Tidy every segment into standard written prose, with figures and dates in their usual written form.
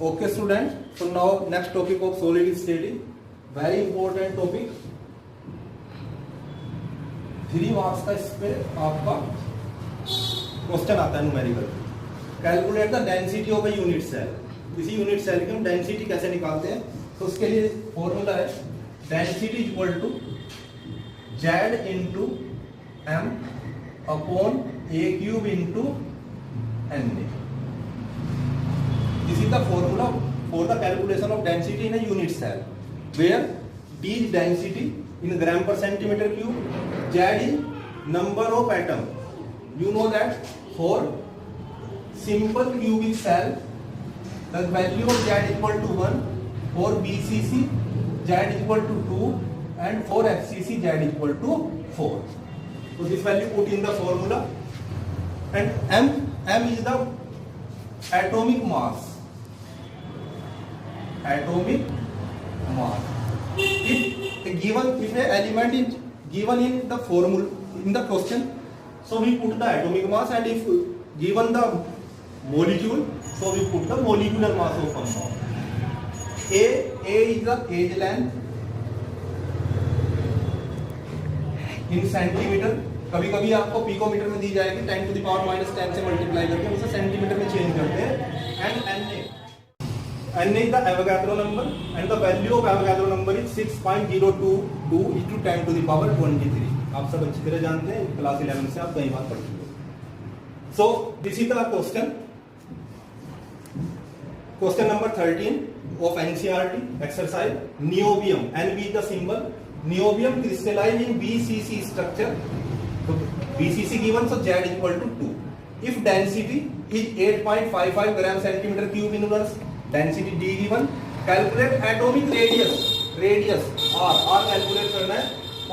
Okay students, so now next topic of solid state, very important topic. 3 marks का इस पे आपका question आता है numerical. Calculate the density of a unit cell. किसी unit cell की हम डेंसिटी कैसे निकालते हैं, तो उसके लिए फॉर्मूला है density equal to Z into M upon a cube into N A. This is the formula for the calculation of density in a unit cell, where D is density in gram per centimeter cube, Z is number of atom. You know that for simple cubic cell, the value of Z equal to 1, for BCC Z equal to 2, and for FCC Z equal to 4. So this value put in the formula, and M is the atomic mass. Atomic mass. If a element is given in the formula in the question, so we put the atomic mass, and if given the molecule, so we put the molecular mass of compound. A is the edge length in centimeter. कभी कभी आपको picometre में दी जाएगी, 10 to the power -10 से multiply करके हम उसे centimetre में चेंज करते हैं. And N is the Avogadro number, and the value of Avogadro number is 6.022 into 10 to the power 23. आप सब अच्छी तरह जानते हैं, क्लास 11 से आप कई बार पढ़ चुके हो. So this is the question. Question number 13 of NCERT exercise. Niobium, Nb is the symbol. Niobium crystallized in BCC structure. So BCC given, so Z equal to 2. If density is 8.55 gram centimeter cube inverse, density D given, calculate atomic radius R calculate करना है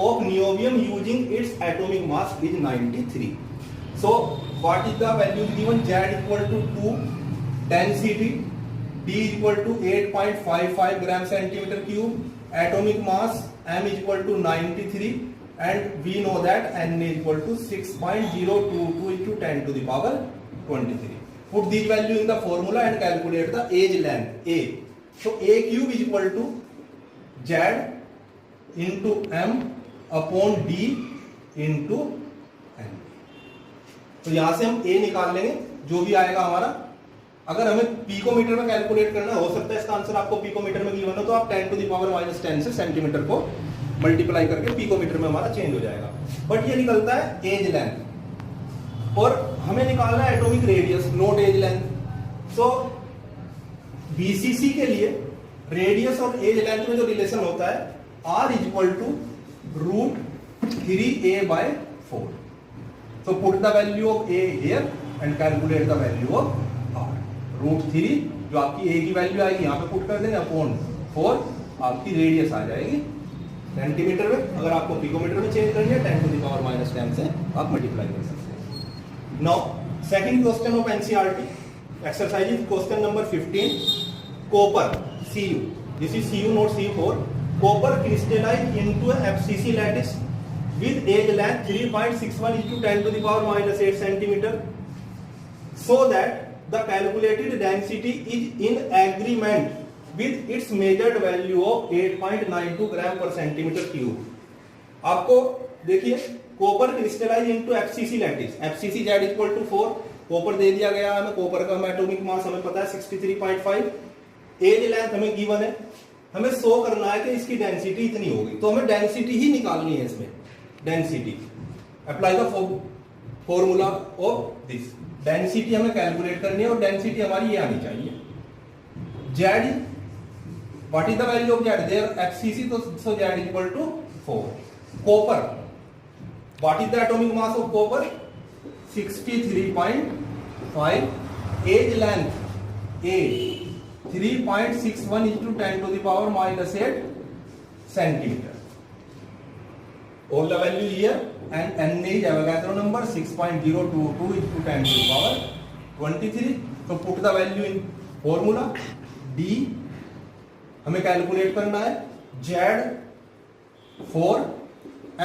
of niobium using its atomic mass is 93. So what is the value given? Z equal to 2, density D equal to 8.55 gram centimeter cube, atomic mass M is equal to 93, and we know that N is equal to 6.022 into 10 to the power 23. Put these value in the formula and calculate the edge length A. So A cube is equal to Z into M upon D into N. तो यहां से हम A निकाल लेंगे, जो भी आएगा हमारा. अगर हमें पिकोमीटर में कैलकुलेट करना हो सकता है इसका आंसर आपको पिकोमीटर में गिवन हो, तो आप 10 to the power -10 से सेंटीमीटर को मल्टीप्लाई करके पिकोमीटर में हमारा चेंज हो जाएगा. बट ये निकलता है एज लेंथ, और हमें निकालना है atomic radius, not edge length. So BCC के लिए रेडियस और एज लेंथ में जो रिलेशन होता है, R is equal to √3a/4. So put the value of A here and calculate the value of R. √3 जो आपकी A की वैल्यू आएगी यहां पे पुट कर देंगे, अपॉन 4 आपकी रेडियस आ जाएगी सेंटीमीटर में. अगर आपको पिकोमीटर में चेंज करनी है, 10 to the power -10 से आप मल्टीप्लाई कर सकते हैं. Now, second question of NCERT exercise is question number 15. Copper, Cu. This is Cu, not Cu4. Copper crystallized into a FCC lattice with edge length 3.61 into 10 to the power -8 centimeter, so that the calculated density is in agreement with its measured value of 8.92 gram per centimeter cube. आपको देखिए, copper crystallize into FCC lattice, FCC z equal to 4. Copper दे दिया गया हमें, copper का atomic mass हमें पता है 63.5. एज लेंथ हमें गिवन है, हमें शो करना है कि इसकी डेंसिटी इतनी होगी, तो हमें डेंसिटी ही निकालनी है. इसमें density apply the formula of this. Density हमें कैलकुलेट करनी है, और डेंसिटी हमारी ये आनी चाहिए. Z, what is the value of z there? FCC, तो so z equal to 4. Copper, what is the atomic mass of copper? 63.5. Age length A 3.61 into 10 to the power -8 centimeter. All the value here, and N is Avogadro number 6.022 into 10 to the power 23. So put the value in formula. D हमें calculate करना है, Z 4,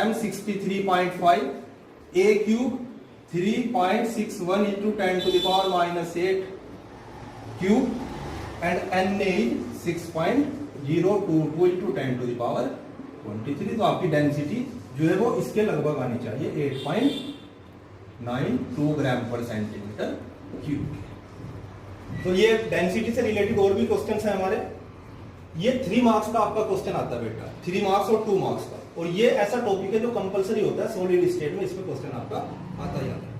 M 63.5, A cube 3.61 into 10 to the power -8 cube, and Na is 6.022 into 10 to the power 23। तो आपकी density जो है वो इसके लगभग आनी चाहिए 8.92 ग्राम पर सेंटीमीटर क्यूब। तो ये डेंसिटी से रिलेटेड और भी क्वेश्चंस हैं हमारे। ये 3 मार्क्स का आपका क्वेश्चन आता है बेटा, 3 मार्क्स और 2 मार्क्स का, और ये ऐसा टॉपिक है जो कंपलसरी होता है सॉलिड स्टेट में, इसमें क्वेश्चन आपका आता ही आता है।